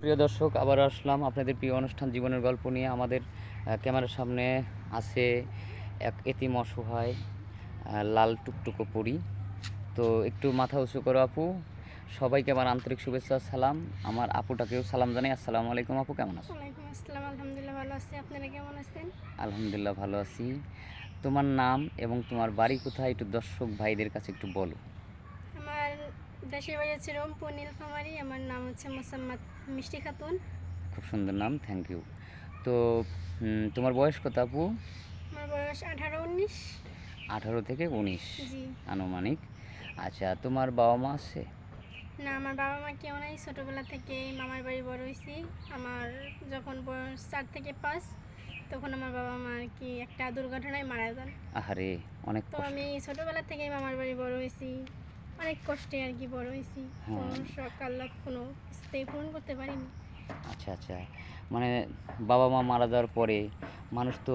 প্রিয় দর্শক, আবার আসলাম আপনাদের প্রিয় অনুষ্ঠান জীবনের গল্প নিয়ে। আমাদের ক্যামেরার সামনে আছে এক এতিম অসহায় লাল টুকটুকো পরি। তো একটু মাথা উঁচু করো আপু। সবাইকে আমার আন্তরিক শুভেচ্ছা সালাম। আমার আপুটাকেও সালাম জানাই। আসসালামু আলাইকুম আপু, কেমন আছো? ওয়ালাইকুম আসসালাম। আলহামদুলিল্লাহ ভালো আছি। আপনারা কেমন আছেন? আলহামদুলিল্লাহ ভালো আছি। তোমার নাম এবং তোমার বাড়ি কোথায় একটু দর্শক ভাইদের কাছে একটু বলো। আমার দেশের বাড়ি হচ্ছে রংপুর নীলফামারী। আমার নাম হচ্ছে মোসাম্মদ মিষ্টি খাতুন। খুব সুন্দর নাম, থ্যাংক ইউ। তো তোমার বয়স কত আপু? আমার বয়স 18-19। 18 থেকে 19 জি। আনুমানিক। আচ্ছা, তোমার বাবা মা আছে? না, আমার বাবা মা কেউ নাই। ছোটোবেলা থেকেই মামার বাড়ি বড় হয়েছি। আমার যখন বয়স 4 থেকে 5 তখন আমার বাবা মা আর কি একটা দুর্ঘটনায় মারা যান। আহারে, অনেক তো কষ্ট। আমি ছোটোবেলা থেকেই মামার বাড়ি বড় হয়েছি। অনেক কষ্টে আর কি বড় হয়েছি। হ্যাঁ। কোনো শখ আল্লাহ কোনো কিছুতেই পূরণ করতে পারিনি। আচ্ছা আচ্ছা, মানে বাবা মা মারা যাওয়ার পরে মানুষ তো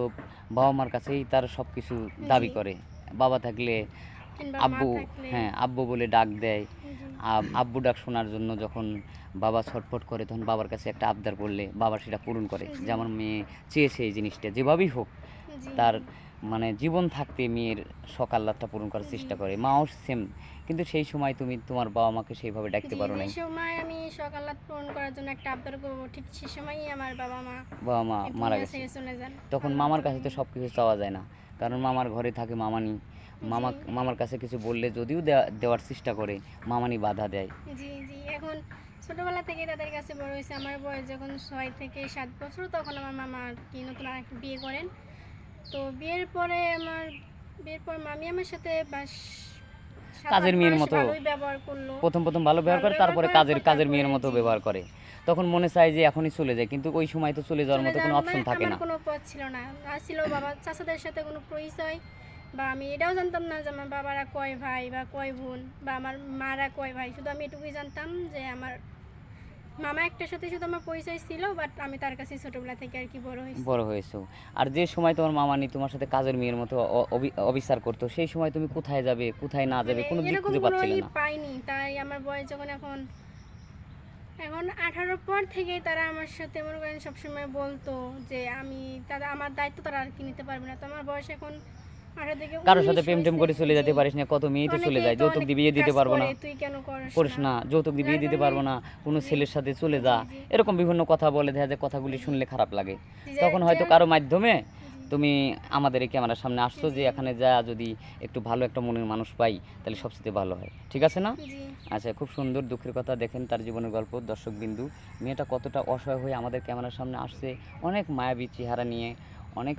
বাবা মার কাছেই তার সব কিছু জি। দাবি করে। বাবা থাকলে কিংবা মা আব্বু, থাকলে। হ্যাঁ আব্বু বলে ডাক দেয়। জি। আব্বু ডাক শোনার জন্য যখন বাবা ছটফট করে, তখন বাবার কাছে একটা আবদার করলে বাবা সেটা পূরণ করে, যে জি। আমার মেয়ে চেয়েছে এই জিনিসটা, যেভাবেই হোক জি। তার মানে জীবন থাকতে মেয়ের শখ আহ্লাদটা পূরণ করার জি। চেষ্টা করে। মাও সেম। কিন্তু সেই সময় তুমি তোমার বাবা মাকে সেইভাবে ডাকতে জি, পারো যে নাই। সময় আমি সকাল পূরণ করার জন্য একটা আবদার করবো, ঠিক সে সময়ই আমার বাবা মা বাবা মা এই মারা দুনিয়া গেছে। ছেড়ে চলে যান। তখন আল্লাহ মামার কাছে তো তাআলা। সব কিছু চাওয়া যায় না, কারণ মামার ঘরে থাকে মামানি। জি। মামার কাছে কিছু বললে যদিও দেওয়ার চেষ্টা করে, মামানি বাধা দেয়। জি। জি, এখন ছোটবেলা থেকে তাদের কাছে বড় হয়েছে। আমার বয়স যখন 6 থেকে 7 বছর, তখন আমার মামা আর কি নতুন আরেকটা বিয়ে করেন। তো বিয়ের পর মামি আমার সাথে বাস 7-8 কাজের মেয়ের মাস মতো ভালোই ব্যবহার করলো। প্রথম প্রথম ভালো ব্যবহার ভালো করে, ব্যবহার তারপরে করার কাজের পর কাজের তারপরে মেয়ের মতো জি। ব্যবহার করে। তখন মনে চায় যে এখনই চলে যায়, কিন্তু ওই সময় তো চলে যাওয়ার চলে মতো কোনো যাওয়ার অপশন থাকে আমার না। কোনো পথ ছিল না। আর ছিল বাবা চাচাদের সাথে কোনো পরিচয়, বা আমি এটাও জানতাম না যে আমার বাবারা কয় ভাই বা কয় বোন, বা আমার মারা কয় ভাই। শুধু আমি এটুকুই জানতাম যে আমার মামা একটার সাথে শুধু আমার পরিচয় ছিল, বাট আমি তার কাছে ছোটোবেলা থেকে আর কি বড় হয়েছি। বড় হয়েছো। আর যে সময় তোমার মামানি তোমার সাথে কাজের মেয়ের মতো অবিচার করতো, সেই সময় তুমি কোথায় যাবে কোথায় না যাবে মানে কোনো দিক এরকম খুঁজে কোনো পাচ্ছিলে না। পাইনি। তাই আমার বয়স যখন এখন এখন 18 পর থেকেই তারা আমার সাথে মনে করেন সবসময় বলতো যে আমার দায়িত্ব তারা আর কি নিতে পারবে না। তো আমার বয়স এখন 18 থেকে কারোর সাথে 19 প্রেম টেম হয়েছে। করে চলে জি। যেতে পারিস না, কত মেয়ে তো চলে অনেকে যায়, তো যৌতুক অনেক দিয়ে বিয়ে দিতে কাজ পারবো না, করে, তুই কেন করিস না? না, যৌতুক দিয়ে যার বিয়ে দিতে কারণে পারবো না, কোনো জি। ছেলের সাথে চলে জি। যা, জি। এরকম বিভিন্ন কথা বলে। দেখা যায় কথাগুলি জি। শুনলে খারাপ লাগে। জি। তখন হয়তো কারো মাধ্যমে জি। তুমি আমাদের এই ক্যামেরার সামনে আসছো, যে জি। এখানে যা যদি একটু ভালো একটা মনের মানুষ পাই, তাহলে সবচেয়ে ভালো হয়। ঠিক আছে না? জি। আচ্ছা, খুব সুন্দর দুঃখের কথা। দেখেন তার জীবনের গল্প দর্শকবিন্দু, মেয়েটা কতটা অসহায় হয়ে আমাদের ক্যামেরার সামনে আসছে, অনেক মায়াবী চেহারা নিয়ে, অনেক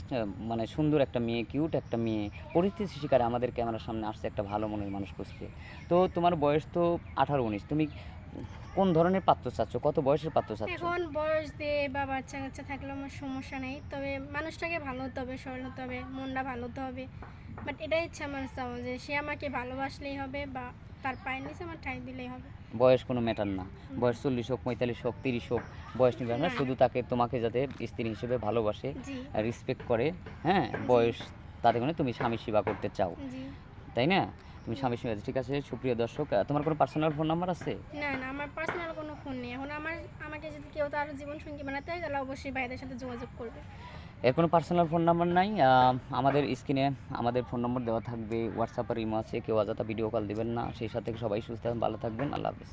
মানে সুন্দর একটা মেয়ে, কিউট একটা মেয়ে, পরিস্থিতি শিকারে আমাদের ক্যামেরার সামনে আসছে একটা ভালো মনের মানুষ খুঁজতে। তো তোমার বয়স তো 18-19, তুমি কোন ধরনের পাত্র চাচ্ছ, কত বয়সের পাত্র চাচ্ছ? এখন বয়স দিয়ে বা বাচ্চা কাচ্চা থাকলে আমার সমস্যা নেই, তবে মানুষটাকে ভালো হতে হবে, সরল হতে হবে, মনটা ভালো হতে হবে। বাট এটাই ইচ্ছা আমার চাওয়া যে সে আমাকে ভালোবাসলেই হবে, বা তার পায়ের নিচে আমার ঠাঁই দিলেই হবে। বয়স কোনো ম্যাটার না। বয়স 40 হোক, 45 হোক, 30 হোক, বয়স নিবে না। না। শুধু তোমাকে যাতে স্ত্রী হিসেবে ভালোবাসে, জি। রেসপেক্ট করে, হ্যাঁ, জি। বয়স তাতে করে তুমি স্বামী সেবা করতে চাও, জি। তাই না? তুমি স্বামী সেবা, ঠিক আছে। সুপ্রিয় দর্শক, তোমার কোনো পার্সোনাল ফোন নাম্বার আছে? না, না, আমার পার্সোনাল কোনো ফোন নেই। এখন আমাকে যদি কেউ তার জীবন সঙ্গী বানাতে হয়, তাহলে অবশ্যই ভাইদের সাথে যোগাযোগ করবে। এর কোনো পার্সোনাল ফোন নাম্বার নাই। আমাদের স্ক্রিনে আমাদের ফোন নম্বর দেওয়া থাকবে, হোয়াটসঅ্যাপ আর ইমো আছে। কেউ অযথা ভিডিও কল দিবেন না। সেই সাথে সবাই সুস্থ থাকবেন, ভালো থাকবেন। আল্লাহ হাফেজ।